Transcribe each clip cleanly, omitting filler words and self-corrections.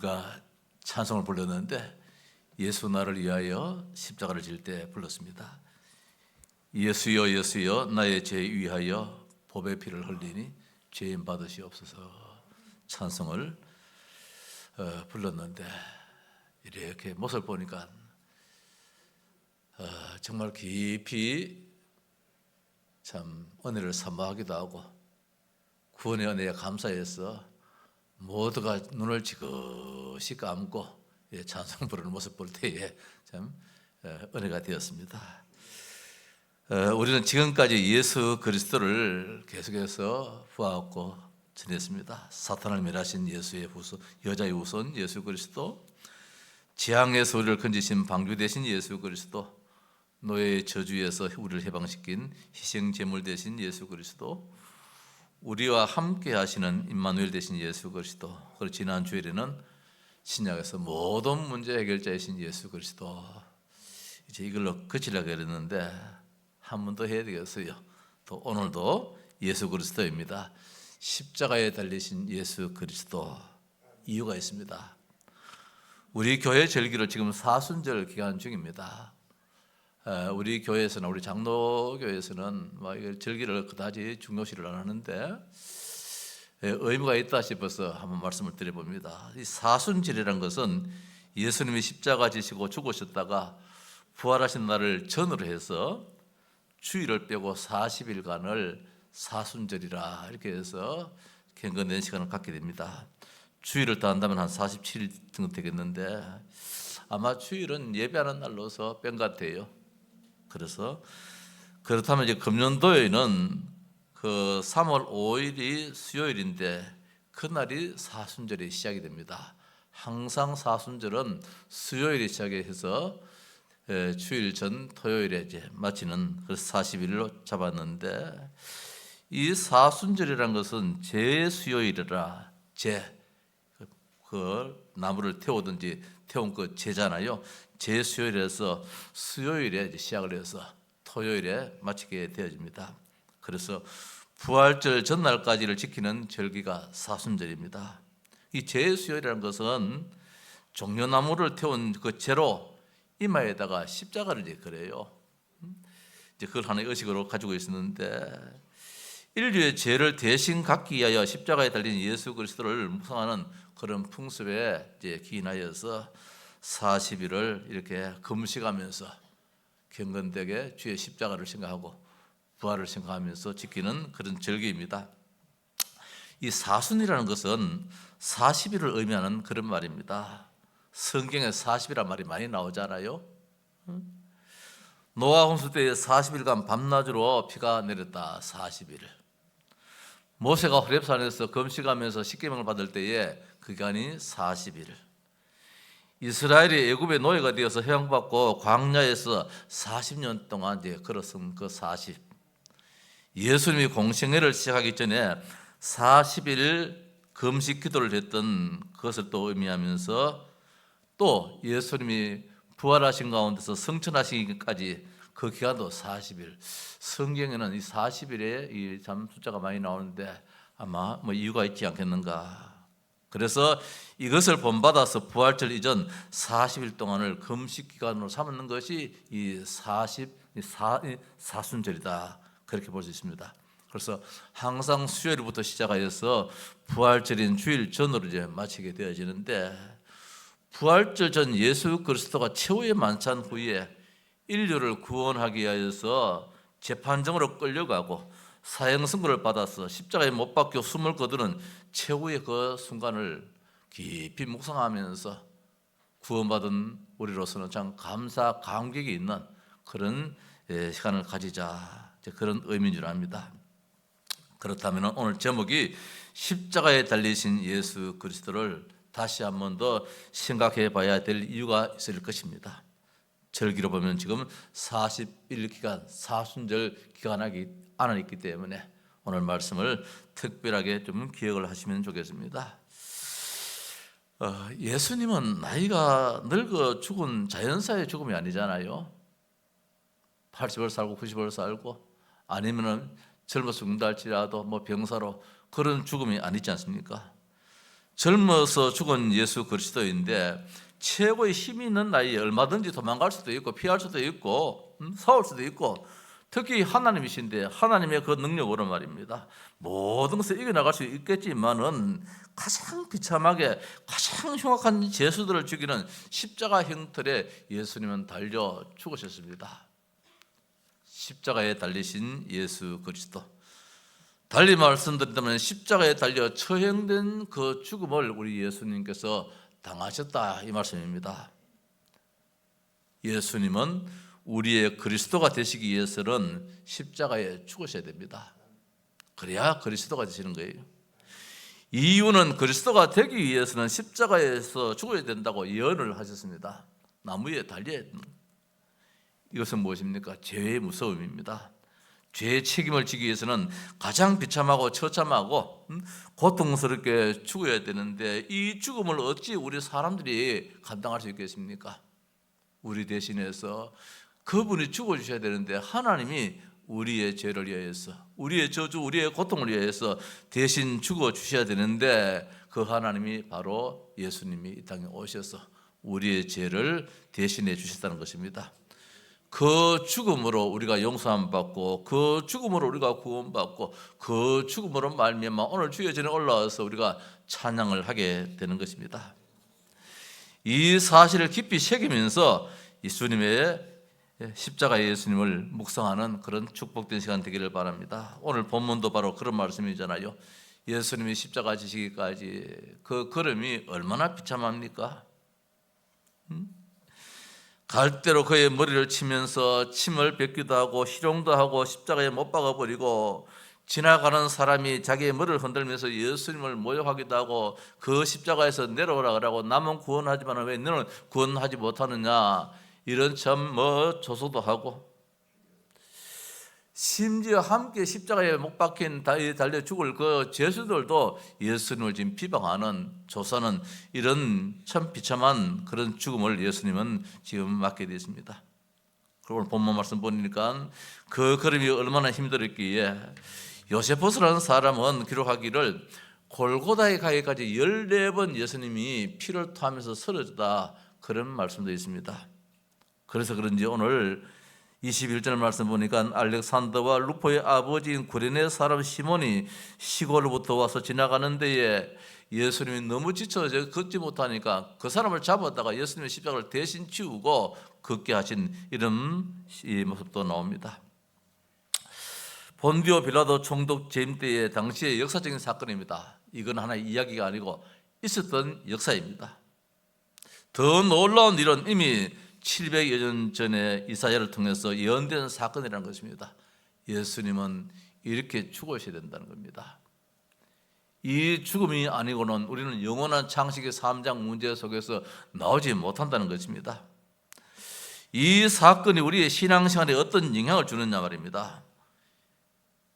우리가 찬송을 불렀는데 예수 나를 위하여 십자가를 질 때 불렀습니다. 예수여 예수여 나의 죄 위하여 보배 피를 흘리니 죄인 받으시옵소서 찬송을 불렀는데 이렇게 모습을 보니까 정말 깊이 참 은혜를 사모하기도 하고 구원의 은혜에 감사해서 모두가 눈을 지그시 감고 찬송 부르는 모습 볼 때에 참 은혜가 되었습니다. 우리는 지금까지 예수 그리스도를 계속해서 보았고 전했습니다. 사탄을 멸하신 예수의 후손, 여자의 후손 예수 그리스도, 재앙에서 우리를 건지신 방주 되신 예수 그리스도, 노예의 저주에서 우리를 해방시킨 희생 제물 되신 예수 그리스도, 우리와 함께 하시는 임마누엘 되신 예수 그리스도, 그리고 지난 주일에는 신약에서 모든 문제 해결자이신 예수 그리스도. 이제 이걸로 그치려고 했는데 한 번 더 해야 되겠어요. 또 오늘도 예수 그리스도입니다. 십자가에 달리신 예수 그리스도. 이유가 있습니다. 우리 교회 절기로 지금 사순절 기간 중입니다. 우리 교회에서는, 우리 장로교회에서는 절기를 그다지 중요시를 안 하는데 의무가 있다 싶어서 한번 말씀을 드려봅니다. 이 사순절이라는 것은 예수님이 십자가 지시고 죽으셨다가 부활하신 날을 전으로 해서 주일을 빼고 40일간을 사순절이라 이렇게 해서 경건된 시간을 갖게 됩니다. 주일을 더한다면 한 47일 정도 되겠는데 아마 주일은 예배하는 날로서 뺀 것 같아요. 그래서 그렇다면 이제 금년도에는 그 3월 5일이 수요일인데 그날이 사순절이 시작이 됩니다. 항상 사순절은 수요일에 시작해서 주일 전 토요일에 이제 마치는, 그래서 40일로 잡았는데, 이 사순절이라는 것은 제수요일이라, 그 나무를 태우든지 태운 그 제잖아요. 제수요일에서 수요일에 이제 시작을 해서 토요일에 마치게 되어집니다. 그래서 부활절 전날까지를 지키는 절기가 사순절입니다. 이 제수요일이라는 것은 종려나무를 태운 그 제로 이마에다가 십자가를 이제 그래요. 이제 그걸 하나의 의식으로 가지고 있었는데, 인류의 죄를 대신 갖기 위하여 십자가에 달린 예수 그리스도를 묵상하는 그런 풍습에 이제 기인하여서 40일을 이렇게 금식하면서 경건되게 주의 십자가를 생각하고 부활을 생각하면서 지키는 그런 절기입니다. 이 사순이라는 것은 40일을 의미하는 그런 말입니다. 성경에 40이란 말이 많이 나오잖아요. 노아 홍수 때에 40일간 밤낮으로 비가 내렸다. 40일. 모세가 호렙산에서 금식하면서 십계명을 받을 때에 그 기간이 40일. 이스라엘이 애굽의 노예가 되어서 해방받고 광야에서 40년 동안 이제 걸어선 그 40. 예수님이 공생애를 시작하기 전에 40일 금식 기도를 했던 그것을 또 의미하면서, 또 예수님이 부활하신 가운데서 성천하시기까지 그 기간도 40일. 성경에는 이 40일에 이 참 숫자가 많이 나오는데 아마 뭐 이유가 있지 않겠는가. 그래서 이것을 본받아서 부활절 이전 40일 동안을 금식 기간으로 삼는 것이 이 사순절이다. 그렇게 볼 수 있습니다. 그래서 항상 수요일부터 시작하여서 부활절인 주일 전으로 이제 마치게 되어지는데, 부활절 전 예수 그리스도가 최후의 만찬 후에 인류를 구원하기 위하여서 재판정으로 끌려가고 사형 선고를 받아서 십자가에 못 박혀 숨을 거두는 최후의 그 순간을 깊이 묵상하면서 구원받은 우리로서는 참 감사 감격이 있는 그런 시간을 가지자, 그런 의미인 줄 압니다. 그렇다면 오늘 제목이 십자가에 달리신 예수 그리스도를 다시 한 번 더 생각해 봐야 될 이유가 있을 것입니다. 절기로 보면 지금 40일 기간, 사순절 기간이 안에 있기 때문에 오늘 말씀을 특별하게 좀 기억을 하시면 좋겠습니다. 예수님은 나이가 늙어 죽은 자연사의 죽음이 아니잖아요. 80을 살고 90을 살고 아니면은 젊어서 죽는다 할지라도 뭐 병사로, 그런 죽음이 아니지 않습니까? 젊어서 죽은 예수 그리스도인데 최고의 힘이 있는 나이에 얼마든지 도망갈 수도 있고 피할 수도 있고 싸울 수도 있고, 특히 하나님이신데 하나님의 그 능력으로 말입니다, 모든 것을 이겨나갈 수 있겠지만은 가장 비참하게 가장 흉악한 죄수들을 죽이는 십자가 형틀에 예수님은 달려 죽으셨습니다. 십자가에 달리신 예수 그리스도, 달리 말씀드린다면 십자가에 달려 처형된 그 죽음을 우리 예수님께서 당하셨다, 이 말씀입니다. 예수님은 우리의 그리스도가 되시기 위해서는 십자가에 죽으셔야 됩니다. 그래야 그리스도가 되시는 거예요. 이유는 그리스도가 되기 위해서는 십자가에서 죽어야 된다고 예언을 하셨습니다. 나무에 달려야 됩니다. 이것은 무엇입니까? 죄의 무서움입니다. 죄의 책임을 지기 위해서는 가장 비참하고 처참하고 고통스럽게 죽어야 되는데, 이 죽음을 어찌 우리 사람들이 감당할 수 있겠습니까? 우리 대신해서 그분이 죽어주셔야 되는데, 하나님이 우리의 죄를 위해서, 우리의 저주, 우리의 고통을 위해서 대신 죽어주셔야 되는데, 그 하나님이 바로 예수님이 이 땅에 오셔서 우리의 죄를 대신해 주셨다는 것입니다. 그 죽음으로 우리가 용서함 받고, 그 죽음으로 우리가 구원받고, 그 죽음으로 말미암아 오늘 주의 전에 올라와서 우리가 찬양을 하게 되는 것입니다. 이 사실을 깊이 새기면서 예수님의 십자가 예수님을 묵상하는 그런 축복된 시간 되기를 바랍니다. 오늘 본문도 바로 그런 말씀이잖아요. 예수님이 십자가 지시기까지 그 걸음이 얼마나 비참합니까? 갈대로 그의 머리를 치면서 침을 뱉기도 하고 희롱도 하고 십자가에 못 박아버리고, 지나가는 사람이 자기의 머리를 흔들면서 예수님을 모욕하기도 하고, 그 십자가에서 내려오라 그러고, 남은 구원하지만 왜 너는 구원하지 못하느냐, 이런 참 조소도 하고, 심지어 함께 십자가에 못 박힌 달려 죽을 그 죄수들도 예수님을 지금 비방하는, 조사는 이런 참 비참한 그런 죽음을 예수님은 지금 맞게 되었습니다. 그리고 본문 말씀 보니까 그 걸음이 얼마나 힘들었기에, 요세포스라는 사람은 기록하기를 골고다에 가기까지 14번 예수님이 피를 토하면서 쓰러졌다, 그런 말씀도 있습니다. 그래서 그런지 오늘 21절 말씀 보니까 알렉산더와 루포의 아버지인 구레네 사람 시몬이 시골로부터 와서 지나가는 데에 예수님이 너무 지쳐서 걷지 못하니까 그 사람을 잡았다가 예수님의 십자가를 대신 치우고 걷게 하신 이런 이 모습도 나옵니다. 본디오 빌라도 총독 재임 때의 당시의 역사적인 사건입니다. 이건 하나의 이야기가 아니고 있었던 역사입니다. 더 놀라운 일은 이미 700여 년 전에 이사야를 통해서 예언된 사건이라는 것입니다. 예수님은 이렇게 죽으셔야 된다는 겁니다. 이 죽음이 아니고는 우리는 영원한 창세기 3장 문제 속에서 나오지 못한다는 것입니다. 이 사건이 우리의 신앙생활에 어떤 영향을 주느냐 말입니다.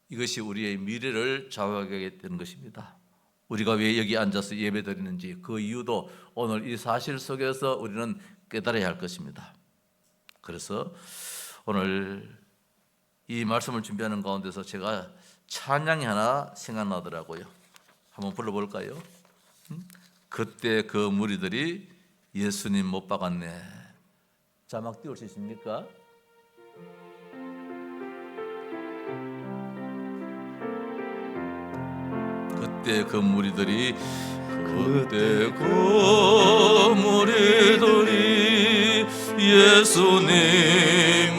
이것이 우리의 미래를 좌우하게 되는 것입니다. 우리가 왜 여기 앉아서 예배드리는지 그 이유도 오늘 이 사실 속에서 우리는 깨달아야 할 것입니다. 그래서 오늘 이 말씀을 준비하는 가운데서 제가 찬양이 하나 생각나더라고요. 한번 불러볼까요? 그때 그 무리들이 예수님 못 박았네. 자막 띄울 수 있습니까? 그때 그 무리들이 예수님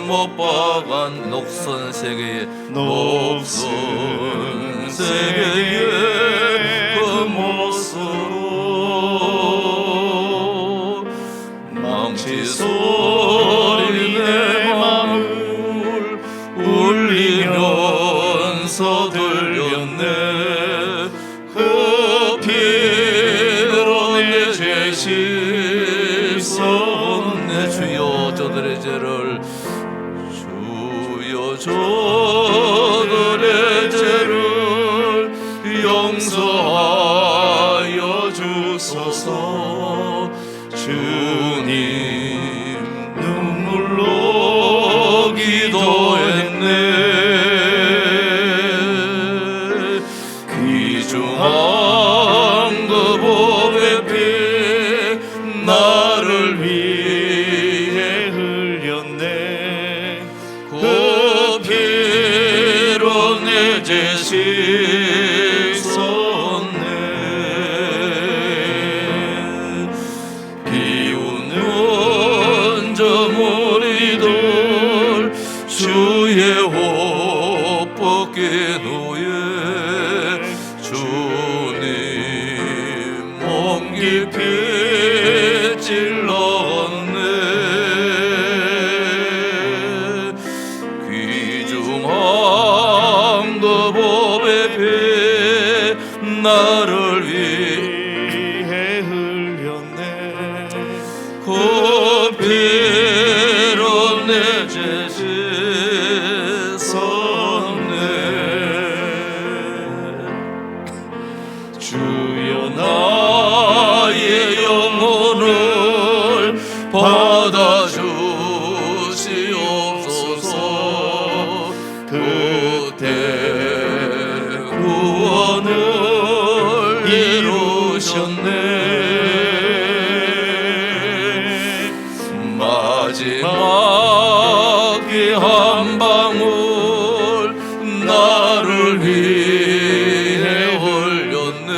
못 박은 녹슨 세계의 그 모습으로 망치 소리 내 마음을 울리면서 들렸네. 그 피로 내 죄 씻었네. 주여 저들의 죄를, 주여 저들의 죄를 용서하여 주소서. 주님 눈물로 기도했네. 귀중한 그 나를 위해 흘렸네. 그 피로 내 죄 씻었네. 비웃는 저 무리들 주의 옷 벗긴 후에 주님 몸 깊이 찔렀네. 귀중한 그 법의 피 나를 위해 흘렸네. 그 피로 내 죄 씻었네. 주여 나의 영혼을 받아주시옵소서. 그때 구원을 이루셨네. 마지막 피 한 방울 나를 위해 흘렸네.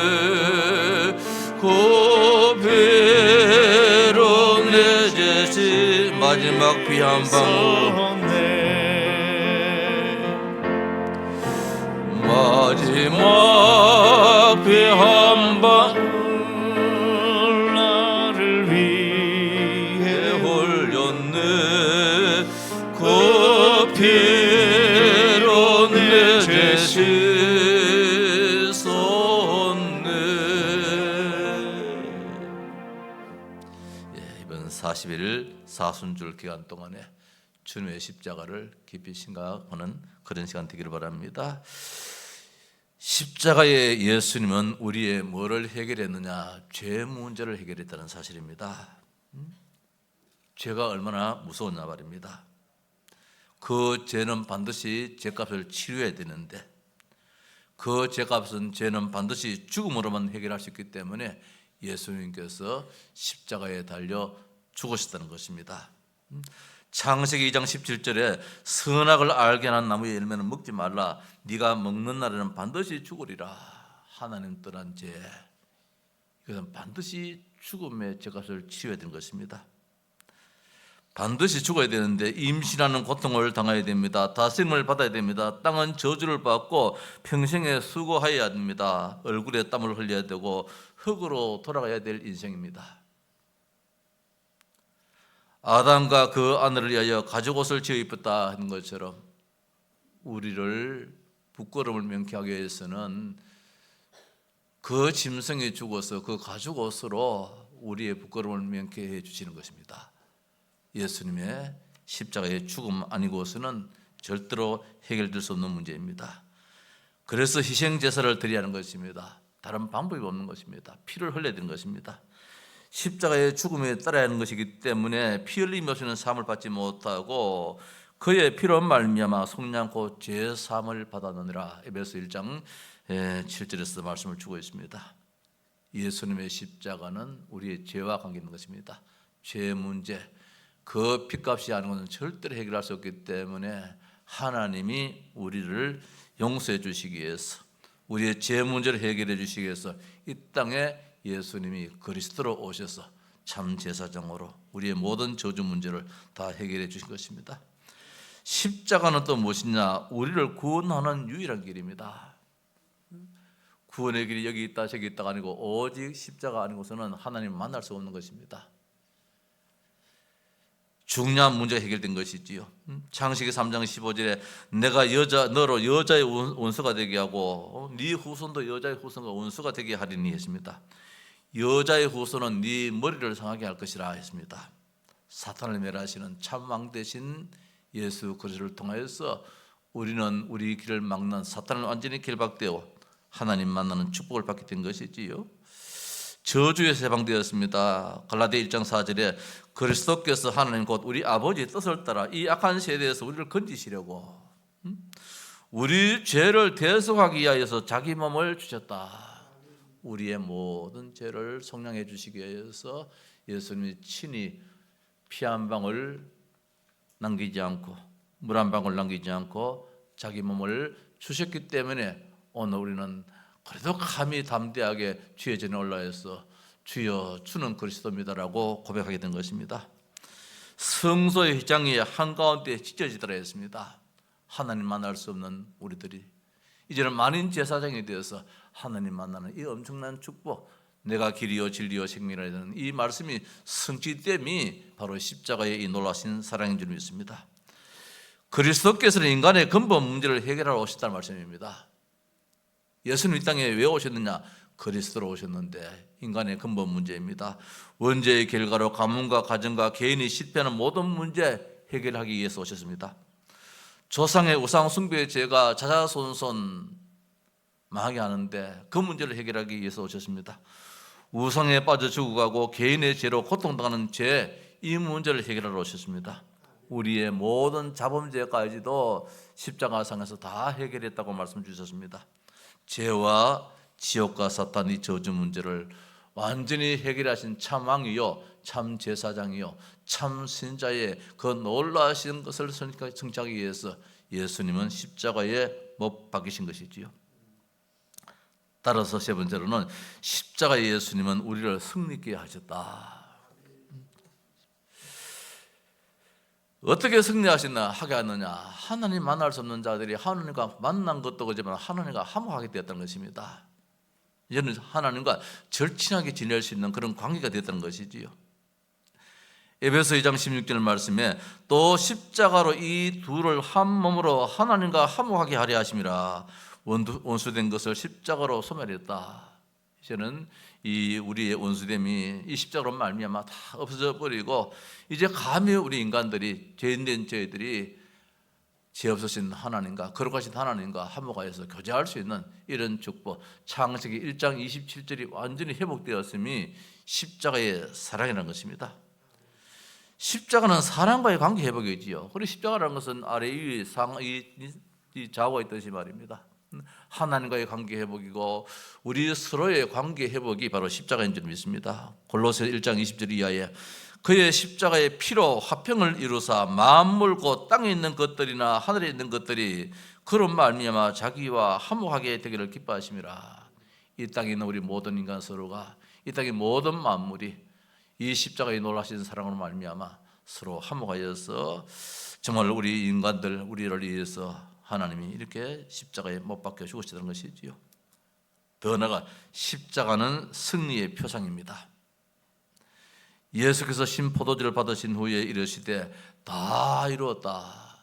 그 피로 내 죄 마지막 피 한 방울 마지막 피 한 방울 나를 위해 흘렸네. 그 피로 내 죄 씻었네. 이번 40일 사순절 기간 동안에 주님의 십자가를 깊이 생각하는 그런 시간 되기를 바랍니다. 십자가의 예수님은 우리의 뭐를 해결했느냐? 죄 문제를 해결했다는 사실입니다. 죄가 얼마나 무서웠냐 말입니다. 그 죄는 반드시 죄값을 치료해야 되는데 그 죄값은 죄는 반드시 죽음으로만 해결할 수 있기 때문에 예수님께서 십자가에 달려 죽으셨다는 것입니다. 창세기 2장 17절에 선악을 알게 한 나무의 열매는 먹지 말라. 네가 먹는 날에는 반드시 죽으리라. 하나님 떠난 죄, 이것은 반드시 죽음의 죄값을 치러야 되는 것입니다. 반드시 죽어야 되는데 임신하는 고통을 당해야 됩니다. 다스림을 받아야 됩니다. 땅은 저주를 받고 평생에 수고해야 됩니다. 얼굴에 땀을 흘려야 되고 흙으로 돌아가야 될 인생입니다. 아담과 그 아내를 위하여 가죽옷을 지어 입었다 하는 것처럼 우리를 부끄러움을 명쾌하기 위해서는 그 짐승이 죽어서 그 가죽옷으로 우리의 부끄러움을 명쾌해 주시는 것입니다. 예수님의 십자가의 죽음 아니고서는 절대로 해결될 수 없는 문제입니다. 그래서 희생제사를 드려야 하는 것입니다. 다른 방법이 없는 것입니다. 피를 흘려야 되는 것입니다. 십자가의 죽음에 따라야 하는 것이기 때문에 피 흘림이 없이는 사함을 받지 못하고 그의 피로 말미암아 속지 않고 죄 사함을 받았느니라. 에베소 1장 7절에서 말씀을 주고 있습니다. 예수님의 십자가는 우리의 죄와 관계 있는 것입니다. 죄 문제, 그 피값이 아닌 것은 절대로 해결할 수 없기 때문에 하나님이 우리를 용서해 주시기 위해서 우리의 죄 문제를 해결해 주시기 위해서 이 땅에 예수님이 그리스도로 오셔서 참 제사장으로 우리의 모든 저주 문제를 다 해결해 주신 것입니다. 십자가는 또 무엇이냐? 우리를 구원하는 유일한 길입니다. 구원의 길이 여기 있다 저기 있다가 아니고 오직 십자가 아니고서는 하나님 만날 수 없는 것입니다. 중요한 문제가 해결된 것이지요. 창세기 3장 15절에 내가 너로 여자의 원수가 되게 하고 네 후손도 여자의 후손과 원수가 되게 하리니 했습니다. 여자의 후손은 네 머리를 상하게 할 것이라 했습니다. 사탄을 멸하시는 참왕 대신 예수 그리스도를 통하여서 우리는 우리 길을 막는 사탄을 완전히 결박되어 하나님 만나는 축복을 받게 된 것이지요. 저주에서 해방되었습니다. 갈라디아 1장 4절에 그리스도께서 하나님 곧 우리 아버지의 뜻을 따라 이 악한 세대에서 우리를 건지시려고 우리 죄를 대속하기 위하여서 자기 몸을 주셨다. 우리의 모든 죄를 속량해 주시기 위해서 예수님이 친히 피 한 방울 남기지 않고 물 한 방울 남기지 않고 자기 몸을 주셨기 때문에 오늘 우리는 그래도 감히 담대하게 주의 전에 올라와서 주여 주는 그리스도입니다라고 고백하게 된 것입니다. 성소의 휘장이 한가운데 찢어지더라 했습니다. 하나님 만날 수 없는 우리들이 이제는 만인 제사장이 되어서 하나님 만나는 이 엄청난 축복, 내가 길이요 진리요 생명이라는 이 말씀이 성취됨이 바로 십자가의 이 놀라신 사랑인 줄 믿습니다. 그리스도께서는 인간의 근본 문제를 해결하러 오셨다는 말씀입니다. 예수님 이 땅에 왜 오셨느냐? 그리스도로 오셨는데 인간의 근본 문제입니다. 원죄의 결과로 가문과 가정과 개인이 실패하는 모든 문제 해결하기 위해서 오셨습니다. 조상의 우상 숭배의 죄가 자자손손 망하게 하는데 그 문제를 해결하기 위해서 오셨습니다. 우상에 빠져 죽어가고 개인의 죄로 고통당하는 죄, 이 문제를 해결하러 오셨습니다. 우리의 모든 자범죄까지도 십자가상에서 다 해결했다고 말씀 주셨습니다. 죄와 지옥과 사탄 이 저주 문제를 완전히 해결하신 참 왕이요 참 제사장이요 참 신자의 그 놀라신 것을 성취하기 위해서 예수님은 십자가에 못 박히신 것이지요. 따라서 세 번째로는 십자가의 예수님은 우리를 승리케 하셨다. 어떻게 승리하셨나 하게 하느냐? 하나님 만날 수 없는 자들이 하나님과 만난 것도 그지만 하나님과 화목하게 되었다는 것입니다. 이제는 하나님과 절친하게 지낼 수 있는 그런 관계가 되었다는 것이지요. 에베소 2장 16절 말씀에 또 십자가로 이 둘을 한 몸으로 하나님과 화목하게 하려 하심이라. 원수된 것을 십자가로 소멸했다. 이제는 이 우리의 원수됨이 이 십자가로 말미암아 다 없어져 버리고 이제 감히 우리 인간들이 죄인된 저희들이 죄 없으신 하나님과 거룩하신 하나님과 화목하여서 교제할 수 있는 이런 축복, 창세기 1장 27절이 완전히 회복되었음이 십자가의 사랑이라는 것입니다. 십자가는 사랑과의 관계 회복이지요. 그리고 십자가라는 것은 아래 위 이 좌우가 있듯이 말입니다. 하나님과의 관계 회복이고 우리 서로의 관계 회복이 바로 십자가인 줄 믿습니다. 골로새 1장 20절 이하에 그의 십자가의 피로 화평을 이루사 만물 곧 땅에 있는 것들이나 하늘에 있는 것들이 그런 말미암아 자기와 화목하게 되기를 기뻐하심이라. 이 땅에 있는 우리 모든 인간 서로가 이 땅의 모든 만물이 이 십자가의 놀라신 사랑으로 말미암아 서로 화목하여서 정말 우리 인간들 우리를 위해서 하나님이 이렇게 십자가에 못 박혀 죽으시다는 것이지요. 더 나아가 십자가는 승리의 표상입니다. 예수께서 신포도주를 받으신 후에 이르시되 다 이루었다.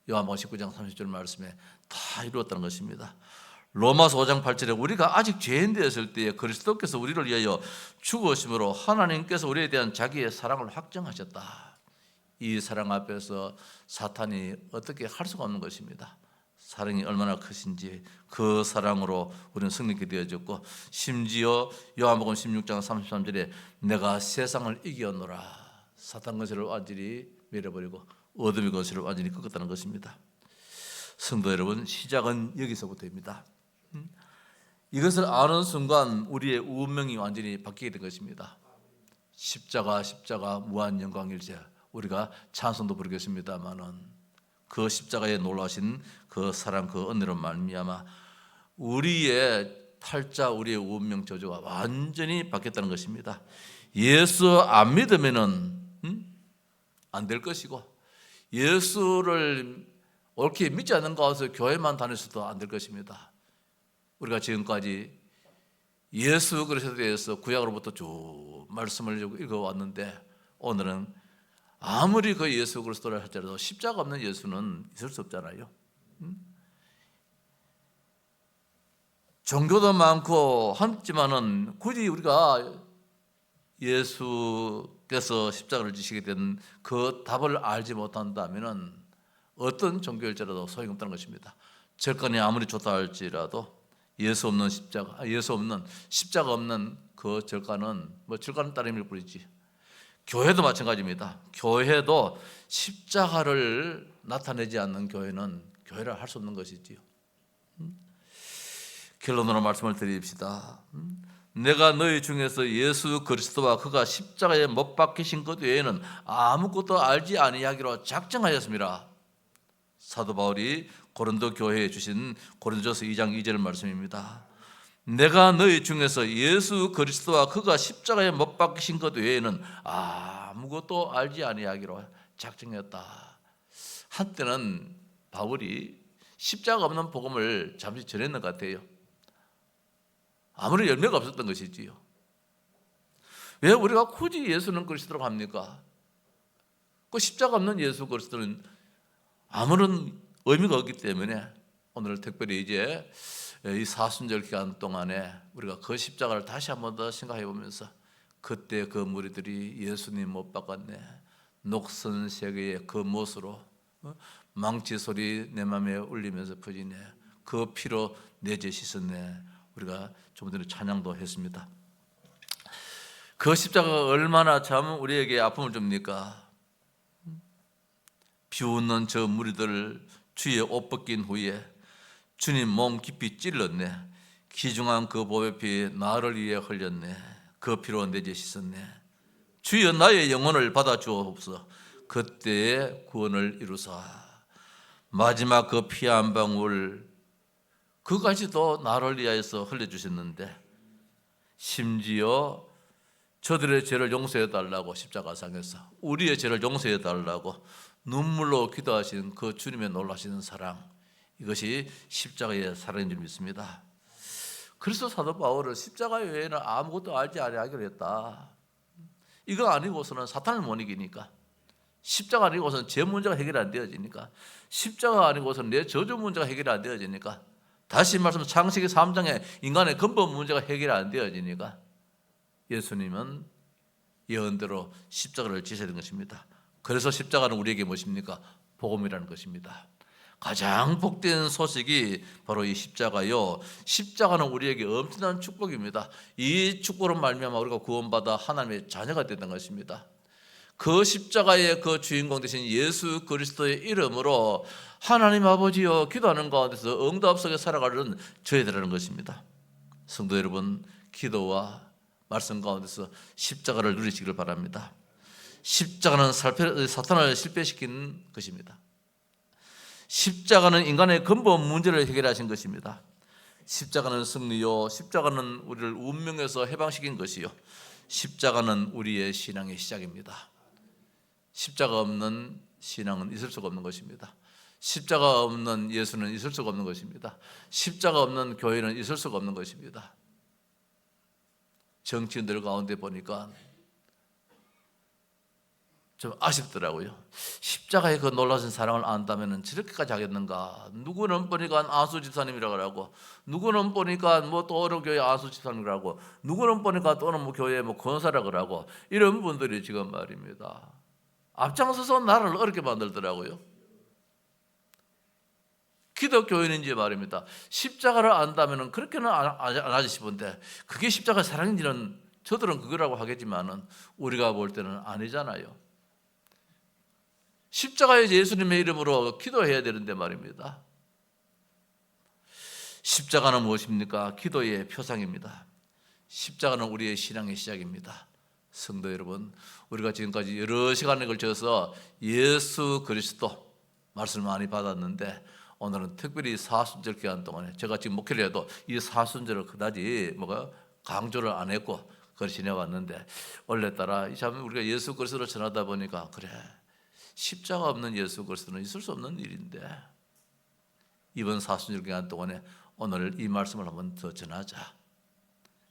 요한복음 19장 30절 말씀에 다 이루었다는 것입니다. 로마서 5장 8절에 우리가 아직 죄인 되었을 때에 그리스도께서 우리를 위하여 죽으심으로 하나님께서 우리에 대한 자기의 사랑을 확정하셨다. 이 사랑 앞에서 사탄이 어떻게 할 수가 없는 것입니다. 사랑이 얼마나 크신지 그 사랑으로 우리는 승리하게 되어졌고, 심지어 요한복음 16장 33절에 내가 세상을 이겼노라. 사탄 권세를 완전히 밀어버리고 어둠의 권세를 완전히 꺾었다는 것입니다. 성도 여러분, 시작은 여기서부터입니다. 이것을 아는 순간 우리의 운명이 완전히 바뀌게 된 것입니다. 십자가 무한 영광일세. 우리가 찬송도 부르겠습니다마는 그 십자가에 놀라신 그 사랑, 그 은혜로 말미암아 우리의 팔자, 우리의 운명 저주가 완전히 바뀌었다는 것입니다. 예수 안 믿으면은 안 될 것이고, 예수를 옳게 믿지 않는 가운데서 교회만 다녔어도 안 될 것입니다. 우리가 지금까지 예수 그리스도에 대해서 구약으로부터 쭉 말씀을 읽어왔는데, 오늘은 아무리 그 예수 그리스도를 할지라도 십자가 없는 예수는 있을 수 없잖아요. 종교도 많고 하지만은 굳이 우리가 예수께서 십자가를 지시게 된 그 답을 알지 못한다면은 어떤 종교일지라도 소용없다는 것입니다. 절간이 아무리 좋다 할지라도 예수 없는 십자가 없는 그 절간은 절간은 따름일 뿐이지. 교회도 마찬가지입니다. 교회도 십자가를 나타내지 않는 교회는 교회를 할 수 없는 것이지요. 결론으로 말씀을 드립시다. 내가 너희 중에서 예수 그리스도와 그가 십자가에 못 박히신 것 외에는 아무것도 알지 아니하기로 작정하였습니다. 사도 바울이 고린도 교회에 주신 고린도전서 2장 2절 말씀입니다. 내가 너희 중에서 예수 그리스도와 그가 십자가에 못 박히신 것 외에는 아무것도 알지 아니하기로 작정했다. 한때는 바울이 십자가 없는 복음을 잠시 전했는 것 같아요. 아무런 열매가 없었던 것이지요. 왜 우리가 굳이 예수는 그리스도라고 합니까? 그 십자가 없는 예수 그리스도는 아무런 의미가 없기 때문에 오늘 특별히 이제 이 사순절 기간 동안에 우리가 그 십자가를 다시 한 번 더 생각해 보면서 그때 그 무리들이 예수님 못 박았네, 녹슨 세계의 그 못으로 망치 소리 내 맘에 울리면서 퍼지네, 그 피로 내 죄 씻었네. 우리가 좀 전에 찬양도 했습니다. 그 십자가가 얼마나 참 우리에게 아픔을 줍니까? 비웃는 저 무리들 주의 옷 벗긴 후에 주님 몸 깊이 찔렀네. 귀중한 그 보배 피 나를 위해 흘렸네. 그 피로 내 죄 씻었네. 주여 나의 영혼을 받아 주옵소서. 그때의 구원을 이루사. 마지막 그 피 한 방울 그까지도 나를 위하여서 흘려주셨는데 심지어 저들의 죄를 용서해 달라고 십자가상에서 우리의 죄를 용서해 달라고 눈물로 기도하신 그 주님의 놀라시는 사랑, 이것이 십자가의 사랑인 줄 믿습니다. 그래서 사도 바울은 십자가 외에는 아무것도 알지 아니하기로 했다. 이거 아니고서는 사탄을 못 이기니까, 십자가 아니고서는 제 문제가 해결이 안 되어지니까, 십자가 아니고서는 내 저주 문제가 해결이 안 되어지니까, 다시 말씀 창세기 3장에 인간의 근본 문제가 해결이 안 되어지니까 예수님은 예언대로 십자가를 지셔야 되는 것입니다. 그래서 십자가는 우리에게 무엇입니까? 복음이라는 것입니다. 가장 복된 소식이 바로 이 십자가요. 십자가는 우리에게 엄청난 축복입니다. 이 축복으로 말미암아 우리가 구원받아 하나님의 자녀가 되는 것입니다. 그 십자가의 그 주인공 되신 예수 그리스도의 이름으로 하나님 아버지여 기도하는 가운데서 응답 속에 살아가는 저희들이라는 것입니다. 성도 여러분, 기도와 말씀 가운데서 십자가를 누리시길 바랍니다. 십자가는 사탄을 실패시킨 것입니다. 십자가는 인간의 근본 문제를 해결하신 것입니다. 십자가는 승리요, 십자가는 우리를 운명에서 해방시킨 것이요, 십자가는 우리의 신앙의 시작입니다. 십자가 없는 신앙은 있을 수가 없는 것입니다. 십자가 없는 예수는 있을 수가 없는 것입니다. 십자가 없는 교회는 있을 수가 없는 것입니다. 정치인들 가운데 보니까 좀 아쉽더라고요. 십자가의 그 놀라운 사랑을 안다면 저렇게까지 하겠는가? 누구는 보니까 안수 집사님이라고 하고, 누구는 보니까 뭐 또 어느 교회 안수 집사님이라고 하고, 누구는 보니까 또 어느 뭐 교회 뭐 권사라고 하고, 이런 분들이 지금 말입니다. 앞장서서 나라를 어렵게 만들더라고요. 기독교인인지 말입니다. 십자가를 안다면 그렇게는 안 하지 싶은데, 그게 십자가 사랑인지는 저들은 그거라고 하겠지만은 우리가 볼 때는 아니잖아요. 십자가에 예수님의 이름으로 기도해야 되는데 말입니다. 십자가는 무엇입니까? 기도의 표상입니다. 십자가는 우리의 신앙의 시작입니다. 성도 여러분, 우리가 지금까지 여러 시간을 걸쳐서 예수 그리스도 말씀을 많이 받았는데, 오늘은 특별히 사순절 기간 동안에 제가 지금 목회를 해도 이 사순절을 그다지 강조를 안 했고 그걸 지내왔는데, 원래따라 참 우리가 예수 그리스도를 전하다 보니까 그래, 십자가 없는 예수 그리스도는 있을 수 없는 일인데, 이번 사순절 기간 동안에 오늘 이 말씀을 한번 더 전하자.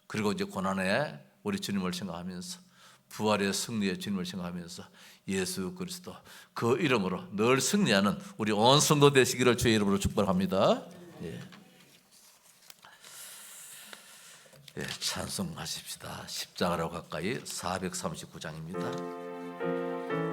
그리고 이제 고난에 우리 주님을 생각하면서, 부활의 승리의 주님을 생각하면서 예수 그리스도 그 이름으로 늘 승리하는 우리 온 성도 되시기를 주의 이름으로 축복합니다. 찬송하십시다. 십자가로 가까이 439장입니다.